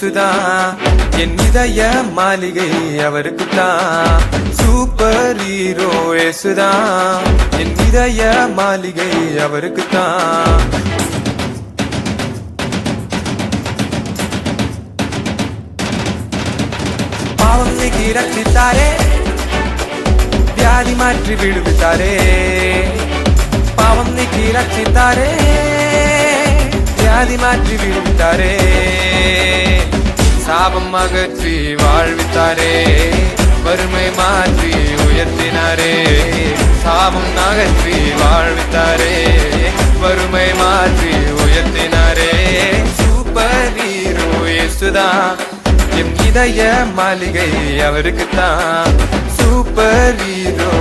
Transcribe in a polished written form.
இயேசுதான், என் இதய மாளிகை அவருக்குத்தான். சூப்பர் ஹீரோ இயேசுதான், என் இதய மாளிகை அவருக்குத்தான். பாவம் நீக்கி ரட்சித்தாரே, வியாதி மாற்றி விடுவித்தாரே. பாவம் நீக்கி ரட்சித்தாரே, வியாதி மாற்றி விடுவித்தாரே. சாபம் அகற்றி வாழ்வித்தாரே, வறுமை மாற்றி உயர்த்தினாரே. சாபம் அகற்றி வாழ்வித்தாரே, வறுமை மாற்றி உயர்த்தினாரே. சூப்பர் ஹீரோ இயேசுதான், என் இதய மாளிகை அவருக்குத்தான். Super hero